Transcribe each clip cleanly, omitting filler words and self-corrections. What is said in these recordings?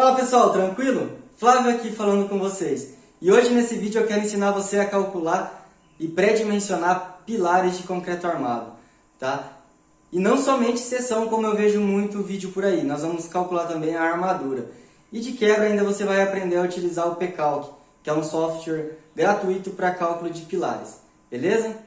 Fala pessoal, tranquilo? Flávio aqui falando com vocês. E hoje nesse vídeo eu quero ensinar você a calcular e pré-dimensionar pilares de concreto armado, tá? E não somente seção, como eu vejo muito vídeo por aí, nós vamos calcular também a armadura. E de quebra ainda você vai aprender a utilizar o Pcalc, que é um software gratuito para cálculo de pilares, beleza?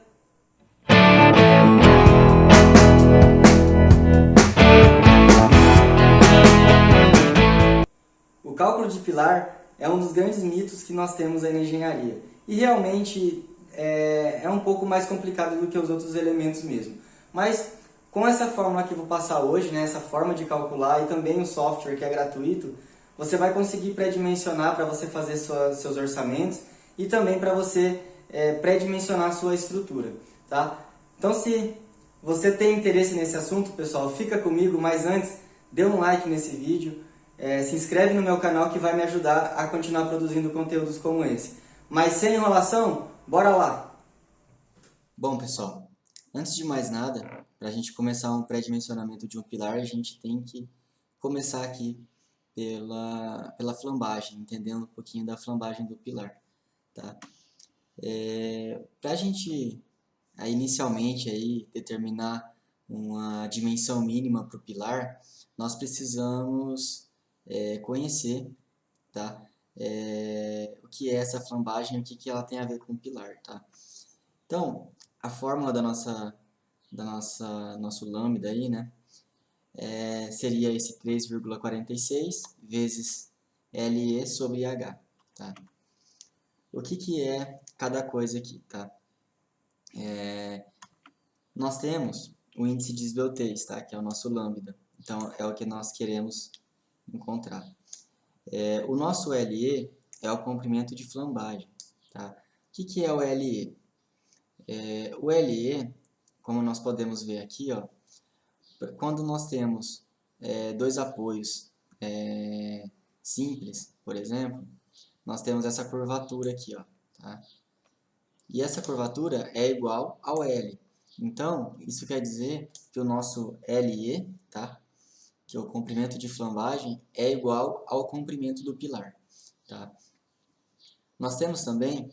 O cálculo de pilar é um dos grandes mitos que nós temos aí na engenharia. E realmente é um pouco mais complicado do que os outros elementos mesmo. Mas com essa fórmula que eu vou passar hoje, né, essa forma de calcular e também o software que é gratuito, você vai conseguir pré-dimensionar para você fazer seus orçamentos e também para você pré-dimensionar a sua estrutura. Tá? Então se você tem interesse nesse assunto, pessoal, fica comigo, mas antes, dê um like nesse vídeo. Se inscreve no meu canal que vai me ajudar a continuar produzindo conteúdos como esse. Mas sem enrolação, bora lá! Bom pessoal, antes de mais nada, para a gente começar um pré-dimensionamento de um pilar, a gente tem que começar aqui pela flambagem, entendendo um pouquinho da flambagem do pilar. Tá? Para a gente inicialmente determinar uma dimensão mínima para o pilar, nós precisamos conhecer, tá? O que é essa flambagem e o que ela tem a ver com o pilar, tá? Então, a fórmula nosso lambda aí, né? Seria esse 3,46 vezes LE sobre H, tá? O que é cada coisa aqui, tá? Nós temos o índice de esbeltez, tá? Que é o nosso lambda. Então, é o que nós queremos encontrar. O nosso LE é o comprimento de flambagem. Tá? O que é o LE? O LE, como nós podemos ver aqui, ó, quando nós temos dois apoios simples, por exemplo, nós temos essa curvatura aqui. Ó, tá? E essa curvatura é igual ao L. Então, isso quer dizer que o nosso LE, tá? Que é o comprimento de flambagem, é igual ao comprimento do pilar. Tá? Nós temos também,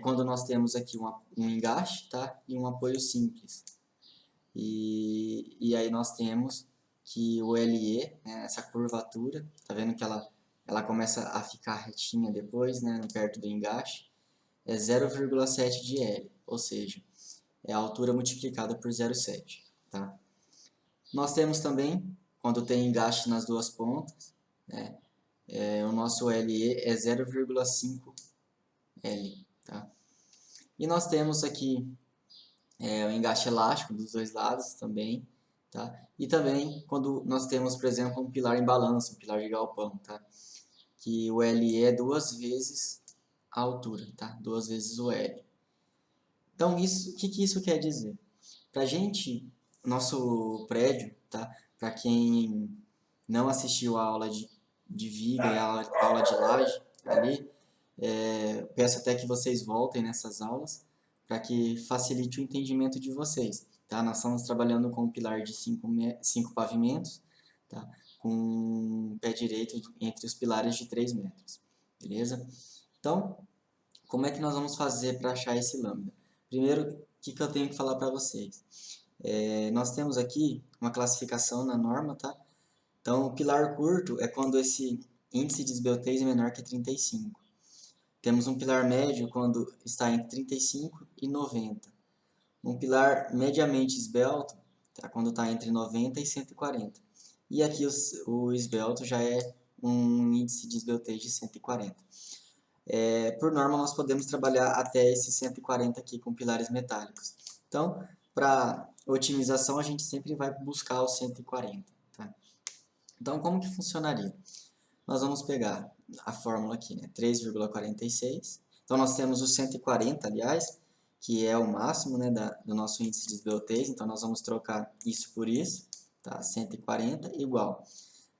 quando nós temos aqui um engaste, tá? E um apoio simples. E aí nós temos que o LE, né, essa curvatura, tá vendo que ela começa a ficar retinha depois, né, perto do engaste, é 0,7 de L, ou seja, é a altura multiplicada por 0,7. Tá? Nós temos também, quando tem engaste nas duas pontas, né, o nosso LE é 0,5 L. Tá? E nós temos aqui o engaste elástico dos dois lados também. Tá? E também quando nós temos, por exemplo, um pilar em balanço, um pilar de galpão, tá? Que o LE é duas vezes a altura, tá? Duas vezes o L. Então, o que isso quer dizer? Para a gente, nosso prédio, tá? Para quem não assistiu a aula de viga e a aula de laje ali, peço até que vocês voltem nessas aulas para que facilite o entendimento de vocês. Tá? Nós estamos trabalhando com um pilar de 5 pavimentos, tá? Com um pé direito entre os pilares de 3 metros. Beleza? Então, como é que nós vamos fazer para achar esse lambda? Primeiro, o que eu tenho que falar para vocês? Nós temos aqui uma classificação na norma, tá? Então, o pilar curto é quando esse índice de esbeltez é menor que 35. Temos um pilar médio quando está entre 35 e 90. Um pilar mediamente esbelto, tá? Quando está entre 90 e 140. E aqui o esbelto já é um índice de esbeltez de 140. Por norma, nós podemos trabalhar até esses 140 aqui com pilares metálicos. Então, para otimização, a gente sempre vai buscar os 140. Tá? Então, como que funcionaria? Nós vamos pegar a fórmula aqui, né? 3,46. Então, nós temos o 140, aliás, que é o máximo, né, do nosso índice de esbeltez. Então, nós vamos trocar isso por isso. Tá? 140 igual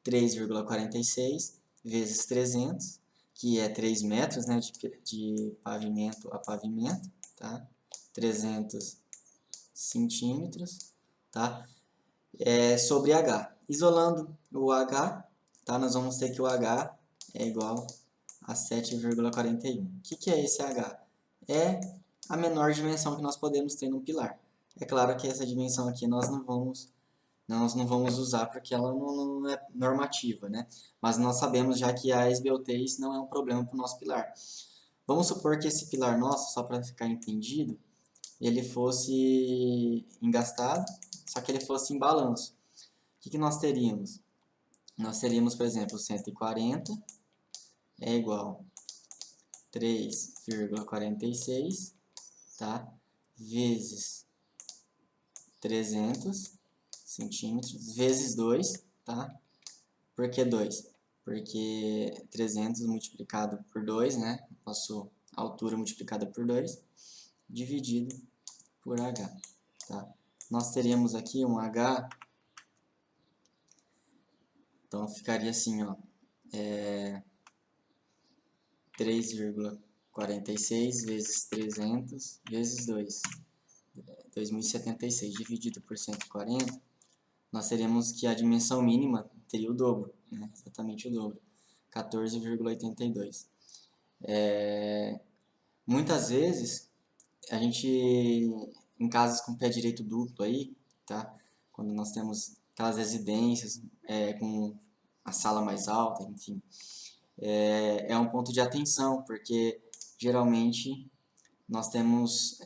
3,46 vezes 300, que é 3 metros, né, de pavimento a pavimento. Tá? 300 centímetros. Tá? Sobre H. Isolando o H, tá? Nós vamos ter que o H é igual a 7,41. O que é esse H? É a menor dimensão que nós podemos ter no pilar. É claro que essa dimensão aqui nós não vamos usar porque ela não é normativa, né? Mas nós sabemos já que a esbeltez não é um problema para o nosso pilar. Vamos supor que esse pilar nosso, só para ficar entendido, ele fosse engastado, só que ele fosse em balanço. O que nós teríamos? Nós teríamos, por exemplo, 140 é igual a 3,46, tá? Vezes 300 centímetros, vezes 2, tá? Por que 2? Porque 300 multiplicado por 2, né? Nossa altura multiplicada por 2, dividido por H, tá? Nós teríamos aqui um H, então ficaria assim, ó, 3,46 vezes 300 vezes 2, 2076 dividido por 140, nós teríamos que a dimensão mínima teria o dobro, né? Exatamente o dobro, 14,82. Muitas vezes, a gente, em casas com pé direito duplo aí, tá? Quando nós temos aquelas residências com a sala mais alta, enfim, é um ponto de atenção, porque geralmente nós temos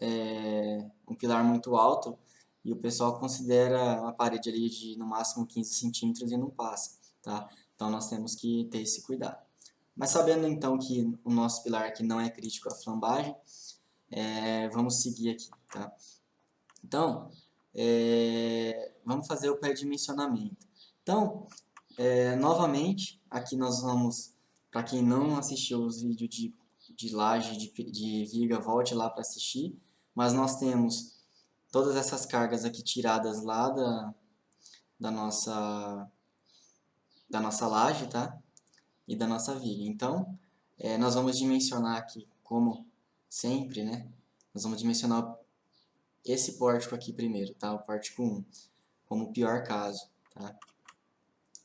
um pilar muito alto e o pessoal considera uma parede ali de no máximo 15 centímetros e não passa, tá? Então nós temos que ter esse cuidado. Mas sabendo então que o nosso pilar aqui não é crítico à flambagem, vamos seguir aqui, tá? Então, vamos fazer o pré-dimensionamento. Então, novamente, aqui nós vamos, para quem não assistiu os vídeos de laje, de viga, volte lá para assistir, mas nós temos todas essas cargas aqui tiradas lá da nossa laje, tá? E da nossa viga. Então, nós vamos dimensionar aqui, como sempre, né? Nós vamos dimensionar esse pórtico aqui primeiro, tá? O pórtico 1, como o pior caso, tá?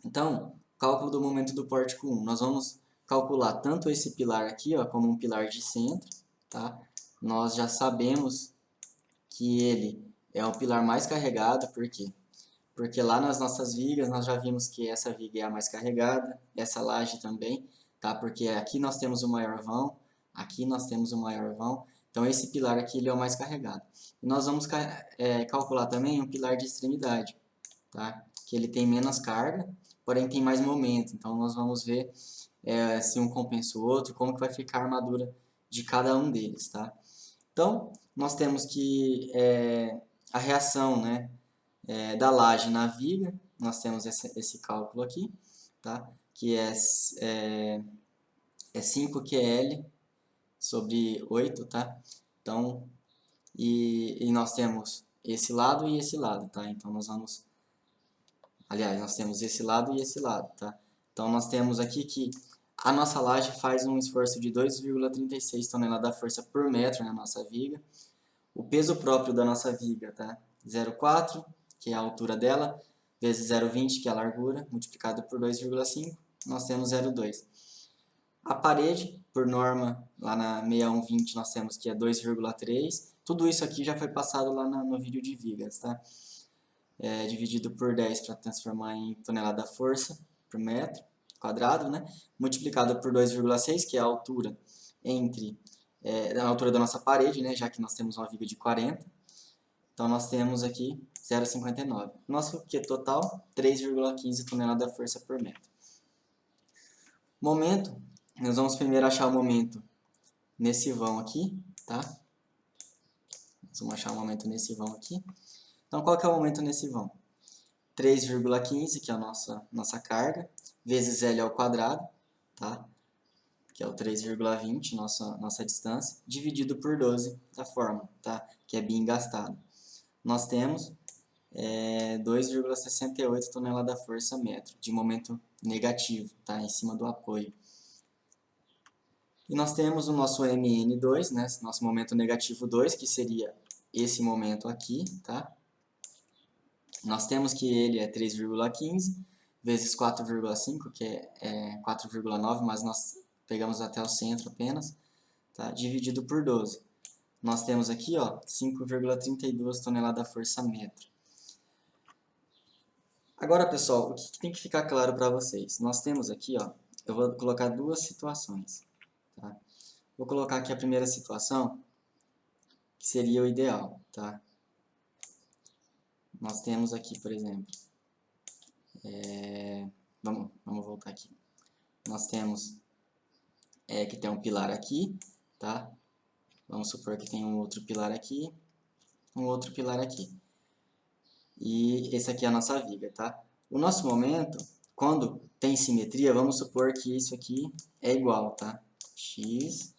Então, cálculo do momento do pórtico 1. Nós vamos calcular tanto esse pilar aqui, ó, como um pilar de centro, tá? Nós já sabemos que ele é o pilar mais carregado, por quê? Porque lá nas nossas vigas nós já vimos que essa viga é a mais carregada, essa laje também, tá? Porque aqui nós temos o maior vão, aqui nós temos o maior vão, então esse pilar aqui ele é o mais carregado. E nós vamos calcular também um pilar de extremidade, tá? Que ele tem menos carga, porém tem mais momento, então nós vamos ver se um compensa o outro, como que vai ficar a armadura de cada um deles, tá? Então, nós temos que a reação, né, da laje na viga, nós temos esse cálculo aqui, tá? Que é 5QL sobre 8, tá? Então, e nós temos esse lado e esse lado, tá? Então, aliás, nós temos esse lado e esse lado, tá? Então, nós temos aqui que a nossa laje faz um esforço de 2,36 toneladas-força por metro na nossa viga. O peso próprio da nossa viga, tá? 0,4, que é a altura dela, vezes 0,20, que é a largura, multiplicado por 2,5, nós temos 0,2. A parede, por norma, lá na 6120 nós temos que é 2,3. Tudo isso aqui já foi passado lá no vídeo de vigas, tá? Dividido por 10 para transformar em tonelada-força por metro quadrado, né? Multiplicado por 2,6, que é a altura a altura da nossa parede, né? Já que nós temos uma viga de 40. Então, nós temos aqui 0,59. Nosso Q total, 3,15 toneladas-força por metro. Momento, nós vamos primeiro achar o momento nesse vão aqui, tá? Vamos achar o momento nesse vão aqui. Então, qual que é o momento nesse vão? 3,15, que é a nossa carga, vezes L ao quadrado, tá? Que é o 3,20, nossa distância, dividido por 12 da fórmula, tá? Que é bem gastado. Nós temos 2,68 toneladas-força metro de momento negativo, tá? Em cima do apoio. E nós temos o nosso MN2, né? Nosso momento negativo 2, que seria esse momento aqui, tá? Nós temos que ele é 3,15 vezes 4,5, que é 4,9, mas nós pegamos até o centro apenas, tá? Dividido por 12. Nós temos aqui, ó, 5,32 toneladas-força-metro. Agora, pessoal, o que tem que ficar claro para vocês? Nós temos aqui, ó, eu vou colocar duas situações, tá? Vou colocar aqui a primeira situação, que seria o ideal, tá? Nós temos aqui, por exemplo, vamos voltar aqui. Nós temos que tem um pilar aqui, tá? Vamos supor que tem um outro pilar aqui, um outro pilar aqui. E esse aqui é a nossa viga, tá? O nosso momento, quando tem simetria, vamos supor que isso aqui é igual, tá? X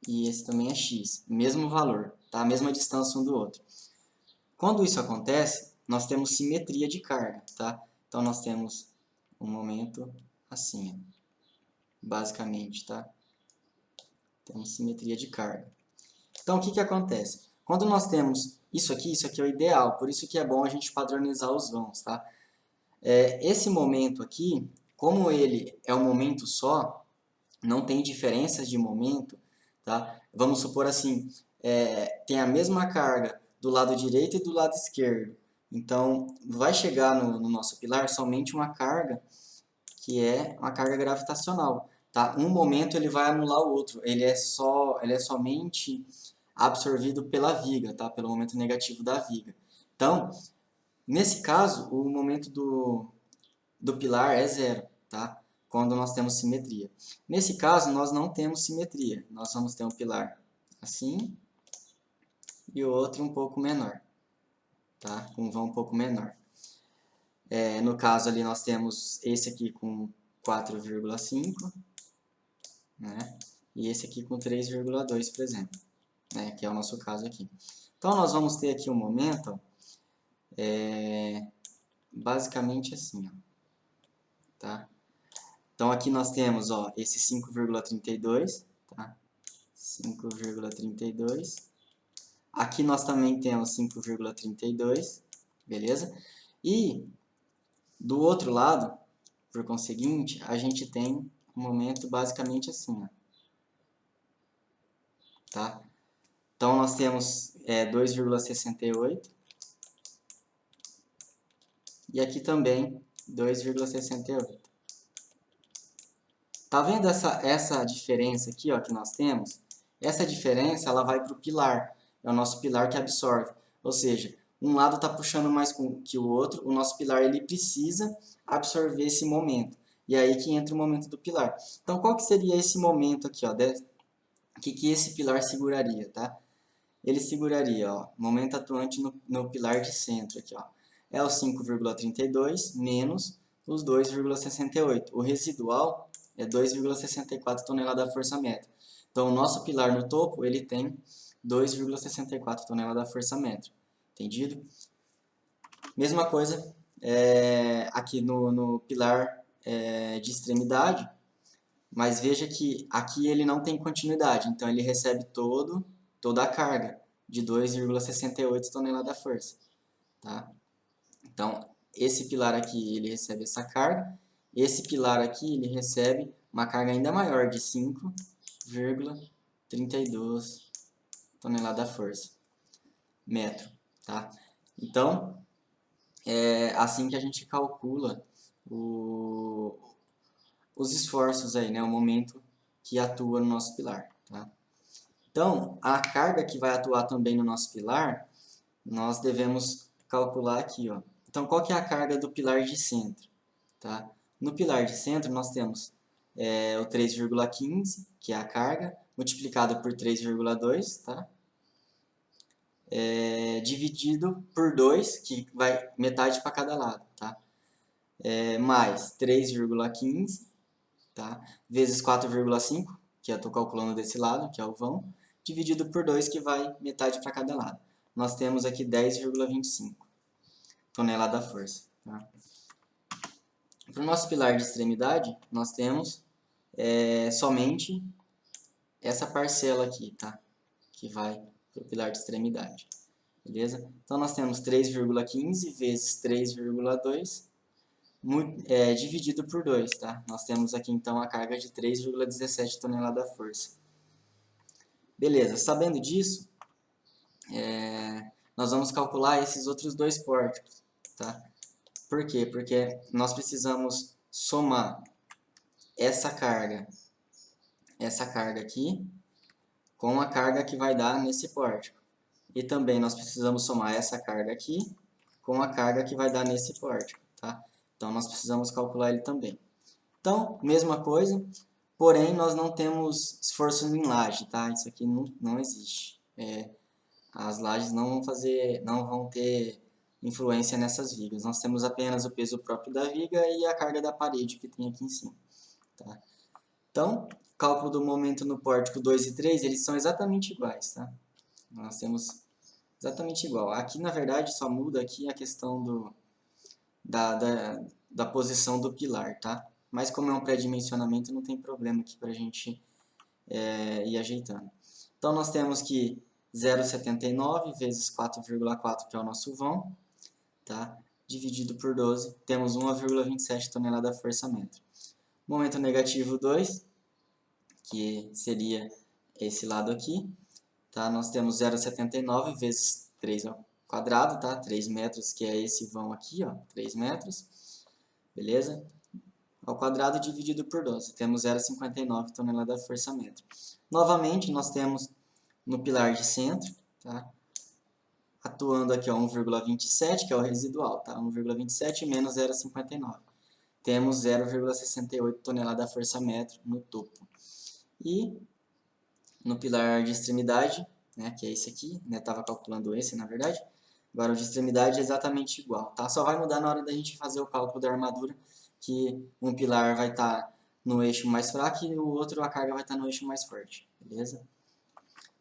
e esse também é X, mesmo valor, tá? A mesma distância um do outro. Quando isso acontece, nós temos simetria de carga, tá? Então nós temos um momento assim, ó, basicamente, tá? Temos simetria de carga. Então o que acontece? Quando nós temos isso aqui é o ideal, por isso que é bom a gente padronizar os vãos, tá? Esse momento aqui, como ele é um momento só, não tem diferenças de momento, tá? Vamos supor assim, tem a mesma carga do lado direito e do lado esquerdo. Então, vai chegar no nosso pilar somente uma carga que é uma carga gravitacional, tá? Um momento ele vai anular o outro, ele é somente absorvido pela viga, tá? Pelo momento negativo da viga. Então, nesse caso, o momento do pilar é zero, tá? Quando nós temos simetria. Nesse caso, nós não temos simetria. Nós vamos ter um pilar assim e o outro um pouco menor, tá? Com um vão um pouco menor. No caso ali, nós temos esse aqui com 4,5, né? E esse aqui com 3,2, por exemplo, né? Que é o nosso caso aqui. Então, nós vamos ter aqui um momento, basicamente assim, ó, tá? Então, aqui nós temos, ó, esse 5,32, tá? 5,32. Aqui nós também temos 5,32, beleza? E do outro lado, por conseguinte, a gente tem um momento basicamente assim, ó, tá? Então, nós temos 2,68 e aqui também 2,68. Tá vendo essa diferença aqui, ó, que nós temos? Essa diferença ela vai para o pilar, é o nosso pilar que absorve. Ou seja, um lado está puxando mais que o outro, o nosso pilar ele precisa absorver esse momento. E aí que entra o momento do pilar. Então, qual que seria esse momento aqui, ó, que esse pilar seguraria, tá? Ele seguraria, ó, momento atuante no pilar de centro aqui, ó. É o 5,32 menos os 2,68. O residual é 2,64 toneladas-força-metro. Então, o nosso pilar no topo, ele tem 2,64 toneladas-força-metro. Entendido? Mesma coisa aqui no pilar de extremidade, mas veja que aqui ele não tem continuidade, então ele recebe toda a carga de 2,68 toneladas-força, tá? Então, esse pilar aqui ele recebe essa carga, esse pilar aqui ele recebe uma carga ainda maior de 5,32 toneladas-força metro, tá? Então, é assim que a gente calcula os esforços aí, né? O momento que atua no nosso pilar, tá? Então, a carga que vai atuar também no nosso pilar, nós devemos calcular aqui, ó. Então, qual que é a carga do pilar de centro, tá? No pilar de centro, nós temos o 3,15, que é a carga, multiplicado por 3,2, tá? Dividido por 2, que vai metade para cada lado, tá? Mais 3,15, tá? Vezes 4,5, que eu estou calculando desse lado, que é o vão, dividido por 2, que vai metade para cada lado. Nós temos aqui 10,25 tonelada-força. Tá? Para o nosso pilar de extremidade, nós temos somente essa parcela aqui, tá? Que vai para o pilar de extremidade. beleza? Então, nós temos 3,15 vezes 3,2 dividido por 2, tá? Nós temos aqui, então, a carga de 3,17 tonelada-força. Beleza, sabendo disso, nós vamos calcular esses outros dois pórticos, tá? Por quê? Porque nós precisamos somar essa carga aqui, com a carga que vai dar nesse pórtico. E também nós precisamos somar essa carga aqui com a carga que vai dar nesse pórtico, tá? Então, nós precisamos calcular ele também. Então, mesma coisa, porém, nós não temos esforço em laje, tá? Isso aqui não existe. As lajes não vão ter influência nessas vigas. Nós temos apenas o peso próprio da viga e a carga da parede que tem aqui em cima, tá? Então, cálculo do momento no pórtico 2 e 3, eles são exatamente iguais, tá? Nós temos exatamente igual. Aqui, na verdade, só muda aqui a questão da posição do pilar, tá? Mas como é um pré-dimensionamento, não tem problema aqui para a gente ir ajeitando. Então, nós temos que 0,79 vezes 4,4, que é o nosso vão, tá? Dividido por 12, temos 1,27 tonelada força-metro. Momento negativo 2, que seria esse lado aqui, tá? Nós temos 0,79 vezes 3 ao quadrado, tá? 3 metros, que é esse vão aqui, ó, 3 metros, beleza? Ao quadrado dividido por 12, temos 0,59 tonelada força-metro. Novamente, nós temos no pilar de centro, tá? Atuando aqui, 1,27, que é o residual, tá? 1,27 menos 0,59. Temos 0,68 tonelada força-metro no topo. E no pilar de extremidade, né, que é esse aqui, né, estava calculando esse, na verdade. Agora o de extremidade é exatamente igual, tá? Só vai mudar na hora da gente fazer o cálculo da armadura, que um pilar vai estar no eixo mais fraco e o outro, a carga vai estar no eixo mais forte, beleza?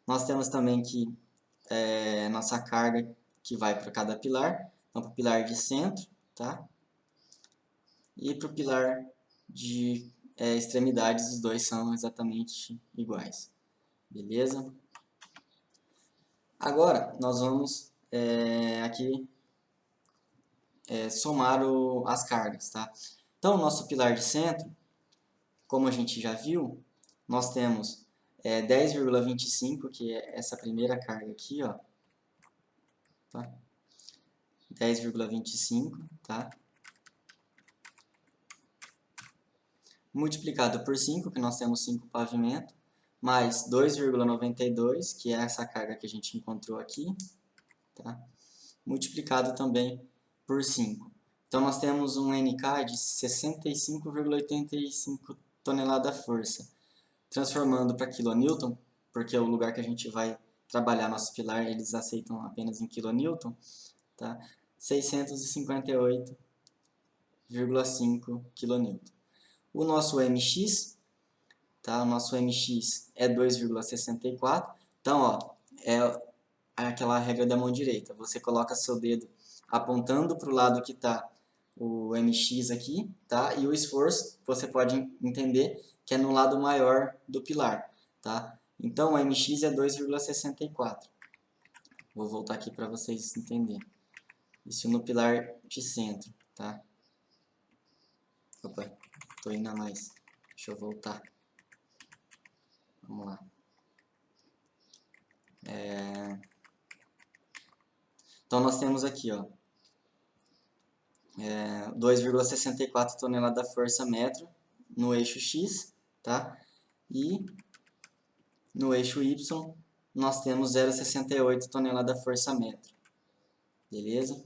Nós temos também que nossa carga que vai para cada pilar, então para o pilar de centro, tá? E para o pilar de extremidades, os dois são exatamente iguais, beleza? Agora, nós vamos aqui somar as cargas, tá? Então, o nosso pilar de centro, como a gente já viu, nós temos 10,25, que é essa primeira carga aqui, ó, tá? 10,25, tá? Multiplicado por 5, que nós temos 5 pavimento, mais 2,92, que é essa carga que a gente encontrou aqui, tá? Multiplicado também por 5. Então, nós temos um NK de 65,85 tonelada-força. Transformando para kN, porque é o lugar que a gente vai trabalhar nosso pilar, eles aceitam apenas em kN, tá? 658,5 kN. O nosso MX, tá? O nosso MX é 2,64. Então, ó, é aquela regra da mão direita. Você coloca seu dedo apontando para o lado que está o MX aqui, tá? E o esforço, você pode entender que é no lado maior do pilar, tá? Então, o MX é 2,64. Vou voltar aqui para vocês entenderem. Isso no pilar de centro, tá? Opa, tô indo a mais. Deixa eu voltar. Vamos lá. Então, nós temos aqui, ó, 2,64 tonelada força-metro no eixo X, tá? E no eixo Y nós temos 0,68 tonelada força-metro, beleza?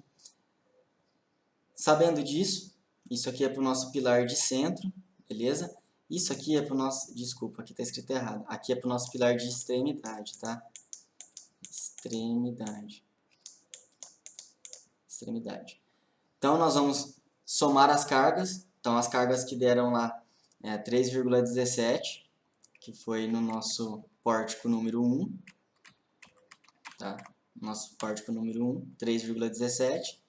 Sabendo disso, isso aqui é para o nosso pilar de centro, beleza? Isso aqui é para o nosso, desculpa, aqui está escrito errado, aqui é para o nosso pilar de extremidade, tá? Extremidade. Então, nós vamos somar as cargas. Então, as cargas que deram lá 3,17, que foi no nosso pórtico número 1. Tá? Nosso pórtico número 1, 3,17.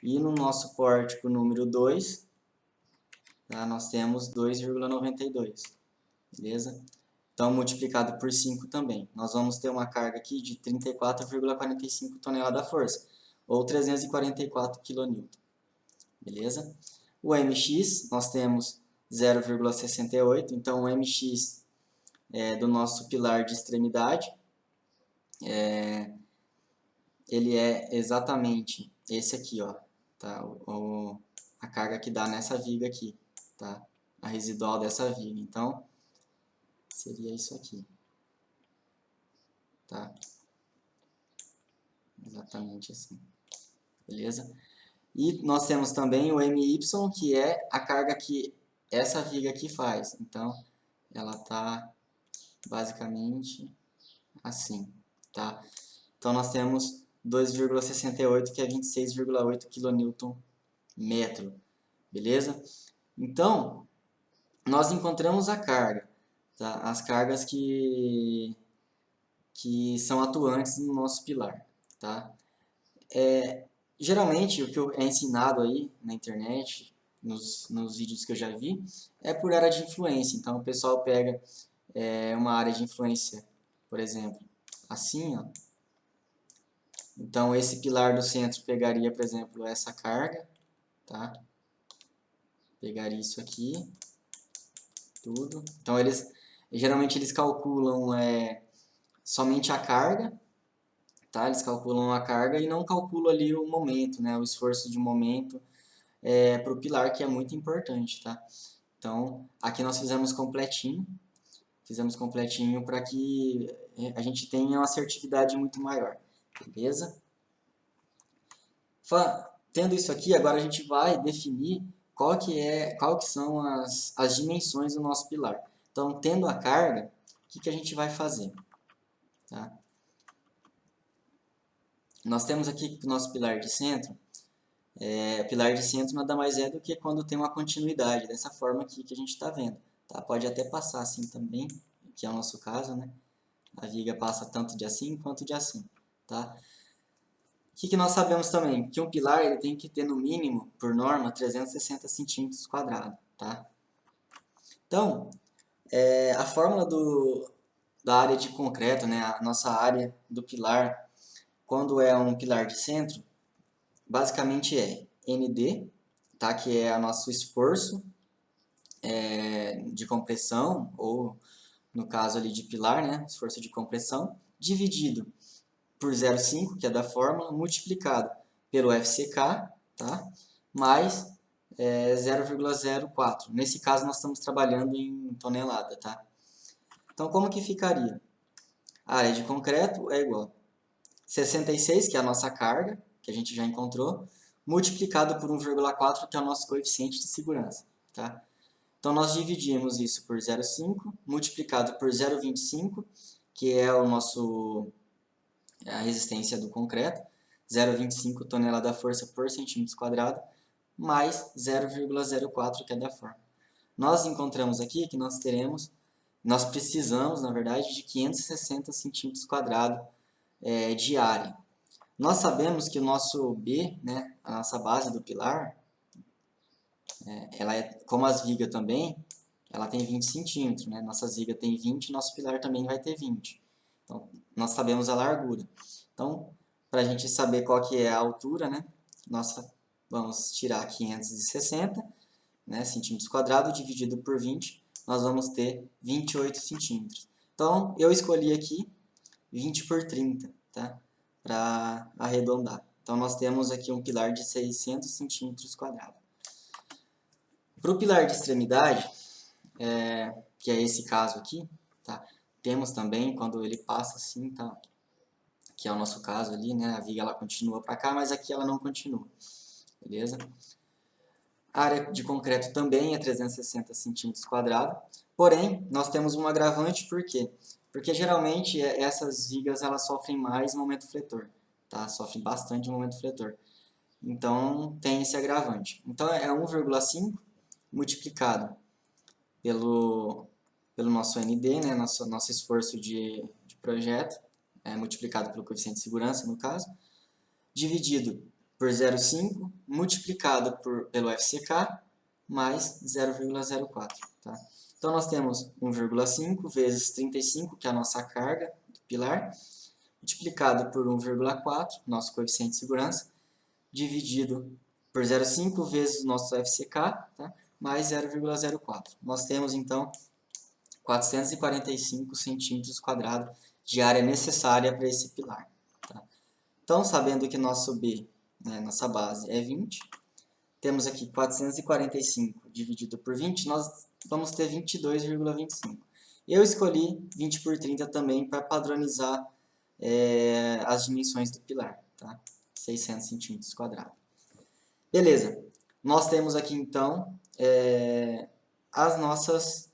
E no nosso pórtico número 2, tá? Nós temos 2,92. Beleza? Então, multiplicado por 5 também. Nós vamos ter uma carga aqui de 34,45 toneladas-força, ou 344 kN. Beleza? O mx, nós temos 0,68, então o mx do nosso pilar de extremidade, ele é exatamente esse aqui, ó, tá? A carga que dá nessa viga aqui, tá? A residual dessa viga. Então, seria isso aqui, tá? Exatamente assim, beleza? E nós temos também o MY, que é a carga que essa viga aqui faz. Então, ela tá basicamente assim, tá? Então, nós temos 2,68, que é 26,8 kN/metro, beleza? Então, nós encontramos a carga, tá? As cargas que são atuantes no nosso pilar, tá? Geralmente, o que é ensinado aí na internet, nos vídeos que eu já vi, é por área de influência. Então, o pessoal pega uma área de influência, por exemplo, assim, ó. Então, esse pilar do centro pegaria, por exemplo, essa carga, tá? Pegaria isso aqui, tudo. Então, geralmente eles calculam somente a carga, tá? Eles calculam a carga e não calculam ali o momento, né? O esforço de momento para o pilar, que é muito importante, tá? Então, aqui nós fizemos completinho para que a gente tenha uma assertividade muito maior, beleza? Tendo isso aqui, agora a gente vai definir qual que são as dimensões do nosso pilar. Então, tendo a carga, o que a gente vai fazer? Tá? Nós temos aqui o nosso pilar de centro. Pilar de centro nada mais é do que quando tem uma continuidade, dessa forma aqui que a gente está vendo. Tá? Pode até passar assim também, que é o nosso caso, né? A viga passa tanto de assim quanto de assim. Tá? O que nós sabemos também? Que um pilar ele tem que ter no mínimo, por norma, 360 centímetros quadrados. Tá? Então, a fórmula da área de concreto, né? A nossa área do pilar, quando é um pilar de centro, basicamente é ND, tá? Que é o nosso esforço de compressão, ou no caso ali de pilar, né? Esforço de compressão, dividido por 0,5, que é da fórmula, multiplicado pelo FCK, tá? Mais 0,04. Nesse caso, nós estamos trabalhando em tonelada, tá? Então, como que ficaria? A área de concreto é igual a 66, que é a nossa carga, que a gente já encontrou, multiplicado por 1,4, que é o nosso coeficiente de segurança, tá? Então, nós dividimos isso por 0,5, multiplicado por 0,25, que é a resistência do concreto, 0,25 tonelada-força por centímetro quadrado, mais 0,04, que é da forma. Nós encontramos aqui que nós precisamos, na verdade, de 560 centímetros quadrados de área. Nós sabemos que o nosso B, né, a nossa base do pilar, ela como as vigas também, ela tem 20 centímetros, né? Nossa viga tem 20, nosso pilar também vai ter 20. Então, nós sabemos a largura. Então, para a gente saber qual que é a altura, né, nós vamos tirar 560, né, centímetros quadrados, dividido por 20, nós vamos ter 28 centímetros. Então, eu escolhi aqui 20 por 30, tá? Para arredondar. Então, nós temos aqui um pilar de 600 centímetros quadrados. Para o pilar de extremidade, que é esse caso aqui, tá? Temos também, quando ele passa assim, tá? Que é o nosso caso ali, né? A viga ela continua para cá, mas aqui ela não continua, beleza? A área de concreto também é 360 centímetros quadrados, porém, nós temos um agravante, por quê? Porque geralmente essas vigas elas sofrem mais momento fletor, tá? Sofrem bastante momento fletor. Então, tem esse agravante. Então, é 1,5 multiplicado pelo nosso ND, né? Nosso esforço de projeto, multiplicado pelo coeficiente de segurança, no caso, dividido por 0,5, multiplicado pelo FCK, mais 0,04. Tá? Então, nós temos 1,5 vezes 35, que é a nossa carga do pilar, multiplicado por 1,4, nosso coeficiente de segurança, dividido por 0,5 vezes o nosso FCK, tá? Mais 0,04. Nós temos, então, 445 centímetros quadrados de área necessária para esse pilar. Tá? Então, sabendo que nosso B, né, nossa base, é 20, temos aqui 445 dividido por 20, nós vamos ter 22,25. Eu escolhi 20 por 30 também para padronizar as dimensões do pilar, tá? 600 centímetros quadrados. Beleza, nós temos aqui então as nossas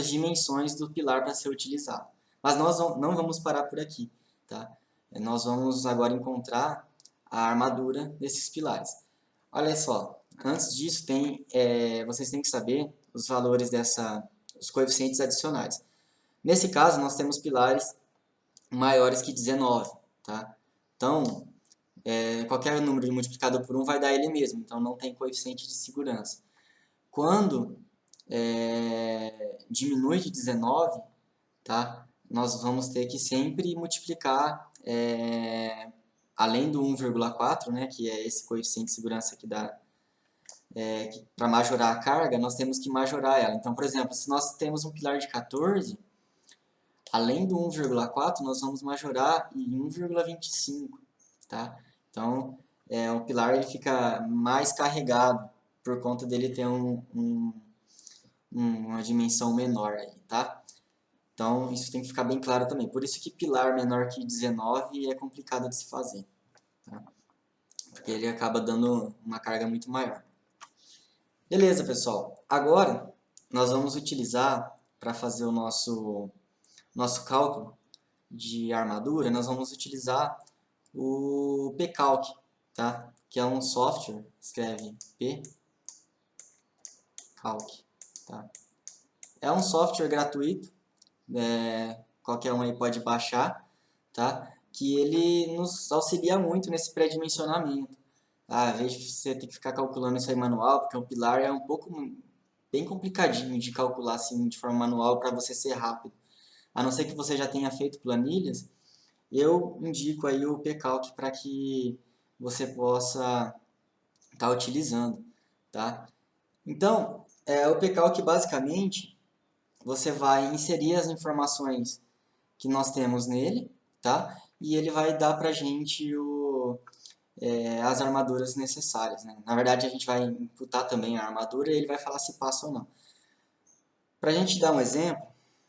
dimensões do pilar para ser utilizado. Mas nós não vamos parar por aqui, tá? Nós vamos agora encontrar a armadura desses pilares. Olha só, antes disso vocês têm que saber os valores os coeficientes adicionais. Nesse caso, nós temos pilares maiores que 19, tá? Então, qualquer número multiplicado por 1 vai dar ele mesmo, então não tem coeficiente de segurança. Quando diminui de 19, tá? Nós vamos ter que sempre multiplicar, além do 1,4, né, que é esse coeficiente de segurança que dá para majorar a carga, nós temos que majorar ela. Então, por exemplo, se nós temos um pilar de 14, além do 1,4, nós vamos majorar em 1,25, tá? Então, o pilar ele fica mais carregado por conta dele ter uma dimensão menor aí, tá? Então, isso tem que ficar bem claro também. Por isso que pilar menor que 19 é complicado de se fazer, tá? Porque ele acaba dando uma carga muito maior. Beleza, pessoal. Agora, nós vamos utilizar, para fazer o nosso cálculo de armadura, nós vamos utilizar o pCalc, tá? Que é um software, escreve pCalc, tá? É um software gratuito, qualquer um aí pode baixar, tá? Que ele nos auxilia muito nesse pré-dimensionamento. Tá? Às vezes você tem que ficar calculando isso aí manual, porque o pilar é um pouco bem complicadinho de calcular assim de forma manual para você ser rápido. A não ser que você já tenha feito planilhas, eu indico aí o pCalc para que você possa estar utilizando, tá? Então, o pCalc basicamente você vai inserir as informações que nós temos nele, tá? E ele vai dar para a gente as armaduras necessárias, né? Na verdade, a gente vai imputar também a armadura e ele vai falar se passa ou não. Para a gente dar um exemplo,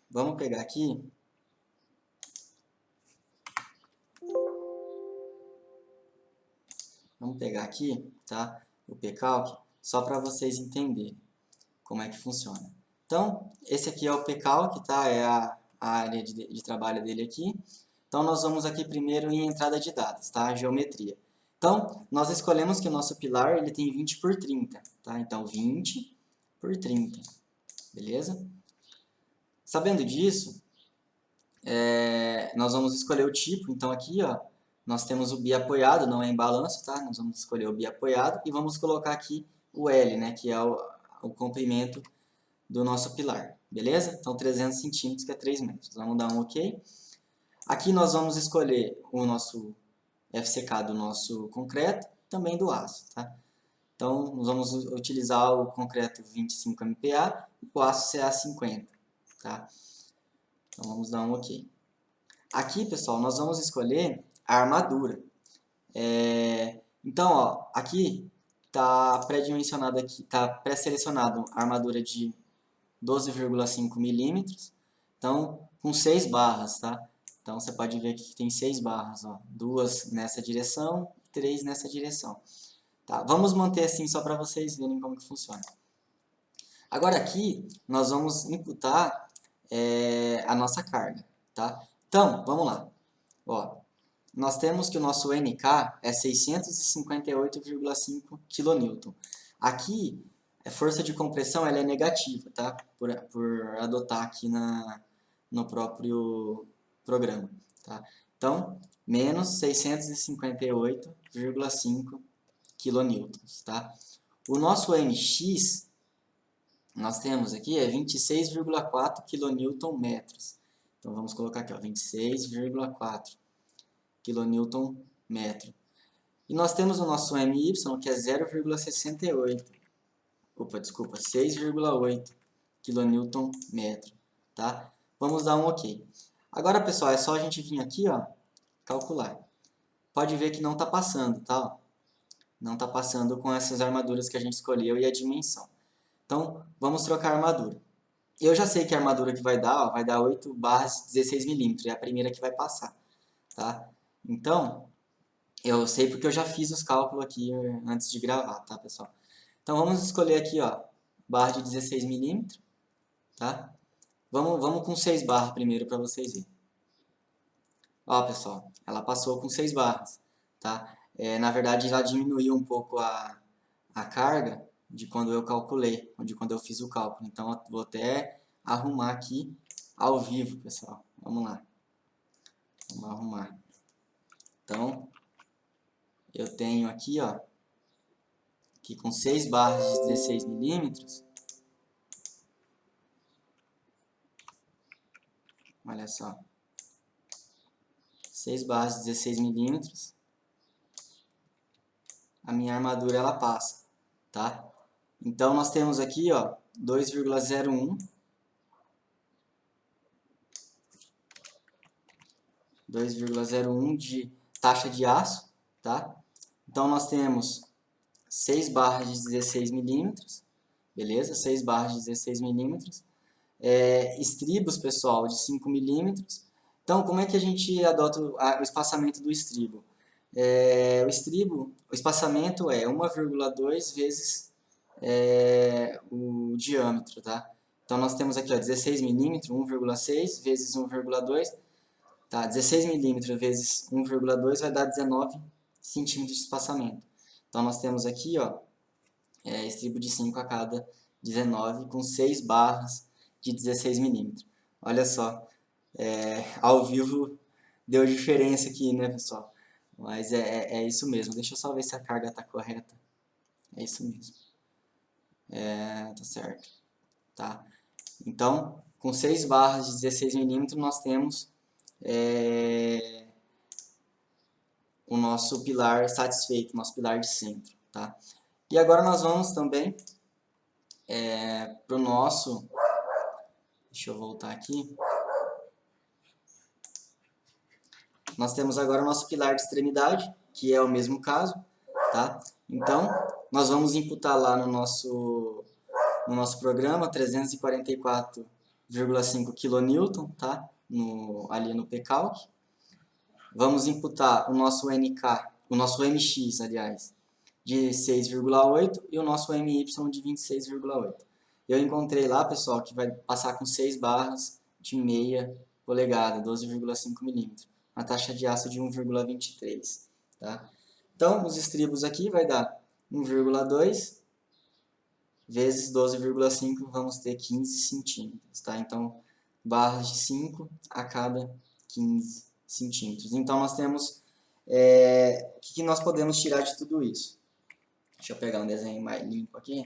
vamos pegar aqui. Vamos pegar aqui, tá? O pCalc, só para vocês entenderem como é que funciona. Então, esse aqui é o pCalc, tá? É a área de trabalho dele aqui. Então, nós vamos aqui primeiro em entrada de dados, tá? Geometria. Então, nós escolhemos que o nosso pilar ele tem 20 por 30, tá? Então, 20 por 30, beleza? Sabendo disso, nós vamos escolher o tipo. Então, aqui, ó, nós temos o biapoiado, não é em balanço, tá? Nós vamos escolher o biapoiado e vamos colocar aqui o L, né? Que é o comprimento do nosso pilar, beleza? Então, 300 centímetros, que é 3 metros. Vamos dar um OK. Aqui nós vamos escolher o nosso FCK do nosso concreto, também do aço, tá? Então, nós vamos utilizar o concreto 25 MPa e o aço CA50, tá? Então, vamos dar um OK. Aqui, pessoal, nós vamos escolher a armadura. Então, ó, aqui está pré-dimensionado aqui, está pré-selecionado a armadura de 12,5 milímetros, então com 6 barras, tá? Então você pode ver aqui que tem 6 barras, ó, 2 nessa direção, 3 nessa direção. Tá? Vamos manter assim só para vocês verem como que funciona. Agora aqui nós vamos imputar a nossa carga, tá? Então, vamos lá. Ó, nós temos que o nosso NK é 658,5 kN. Aqui, a força de compressão ela é negativa, tá? Por adotar aqui no próprio programa, tá? Então, menos 658,5 kN, tá? O nosso MX nós temos aqui 26,4 kNm. Então vamos colocar aqui, 26,4 kNm. E nós temos o nosso MY, que é 0,68. Opa, desculpa, 6,8 kNm, tá? Vamos dar um OK. Agora, pessoal, é só a gente vir aqui, calcular. Pode ver que não está passando, tá? Não está passando com essas armaduras que a gente escolheu e a dimensão. Então, vamos trocar a armadura. Eu já sei que a armadura que vai dar 8 barras de 16 milímetros, é a primeira que vai passar, tá? Então, eu sei porque eu já fiz os cálculos aqui antes de gravar, tá, pessoal? Então, vamos escolher aqui, barra de 16 milímetros, tá? Vamos com 6 barras primeiro para vocês verem. Ó, pessoal, ela passou com 6 barras, tá? Na verdade, ela diminuiu um pouco a carga de quando eu calculei, de quando eu fiz o cálculo. Então, eu vou até arrumar aqui ao vivo, pessoal. Vamos lá. Vamos arrumar. Então, eu tenho aqui, que com 6 barras de 16 milímetros, olha só, 6 barras de 16 milímetros, a minha armadura ela passa, tá? Então nós temos aqui, 2,01 de taxa de aço, tá? Então nós temos 6 barras de 16 milímetros, beleza? 6 barras de 16 milímetros. Estribos, pessoal, de 5 milímetros. Então, como é que a gente adota o espaçamento do estribo? O espaçamento é 1,2 vezes o diâmetro, tá? Então, nós temos aqui 16 milímetros, 1,6 vezes 1,2, tá? 16 milímetros vezes 1,2 vai dar 19 centímetros de espaçamento. Então, nós temos aqui, estribo de 5 a cada 19, com 6 barras de 16 milímetros. Olha só, ao vivo deu diferença aqui, né, pessoal? Mas é isso mesmo. Deixa eu só ver se a carga está correta. É isso mesmo. Tá certo. Tá? Então, com 6 barras de 16 milímetros, nós temos o nosso pilar satisfeito, nosso pilar de centro. Tá? E agora nós vamos também para o nosso... Deixa eu voltar aqui. Nós temos agora o nosso pilar de extremidade, que é o mesmo caso, tá? Então, nós vamos imputar lá no nosso programa 344,5 kN, tá? Ali no pCalc. Vamos imputar o nosso NK, o nosso MX, aliás, de 6,8 e o nosso MY de 26,8. Eu encontrei lá, pessoal, que vai passar com 6 barras de meia polegada, 12,5 milímetros. Uma taxa de aço de 1,23, tá? Então, os estribos aqui vai dar 1,2 vezes 12,5, vamos ter 15 centímetros, tá? Então, barras de 5 a cada 15 centímetros. Então, nós temos... o que nós podemos tirar de tudo isso? Deixa eu pegar um desenho mais limpo aqui.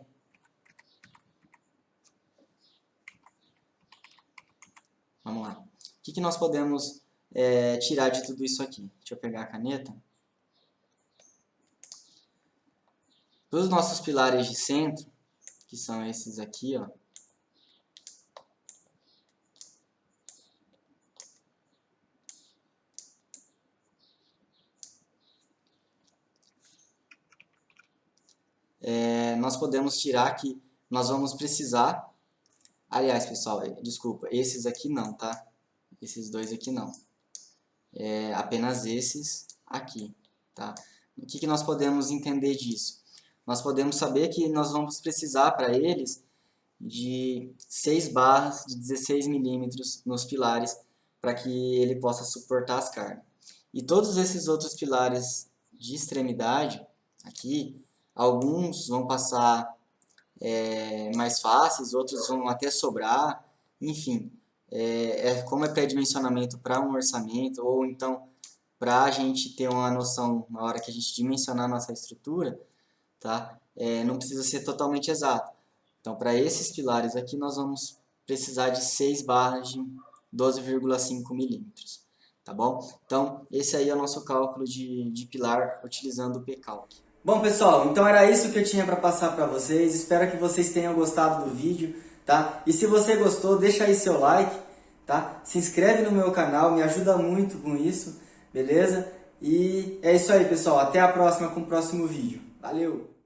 Vamos lá. O que nós podemos tirar de tudo isso aqui? Deixa eu pegar a caneta. Para os nossos pilares de centro, que são esses aqui, nós podemos tirar que nós vamos precisar... Aliás, pessoal, desculpa, esses aqui não, tá? Esses dois aqui não. Apenas esses aqui, tá? O que nós podemos entender disso? Nós podemos saber que nós vamos precisar para eles de 6 barras de 16 milímetros nos pilares para que ele possa suportar as cargas. E todos esses outros pilares de extremidade aqui, alguns vão passar mais fáceis, outros vão até sobrar, enfim. Como é pré-dimensionamento para um orçamento, ou então para a gente ter uma noção na hora que a gente dimensionar a nossa estrutura, tá? Não precisa ser totalmente exato. Então, para esses pilares aqui, nós vamos precisar de 6 barras de 12,5 milímetros, tá bom? Então, esse aí é o nosso cálculo de pilar utilizando o Pcalc. Bom, pessoal, então era isso que eu tinha para passar para vocês. Espero que vocês tenham gostado do vídeo, tá? E se você gostou, deixa aí seu like, tá? Se inscreve no meu canal, me ajuda muito com isso, beleza? E é isso aí, pessoal. Até a próxima com o próximo vídeo. Valeu!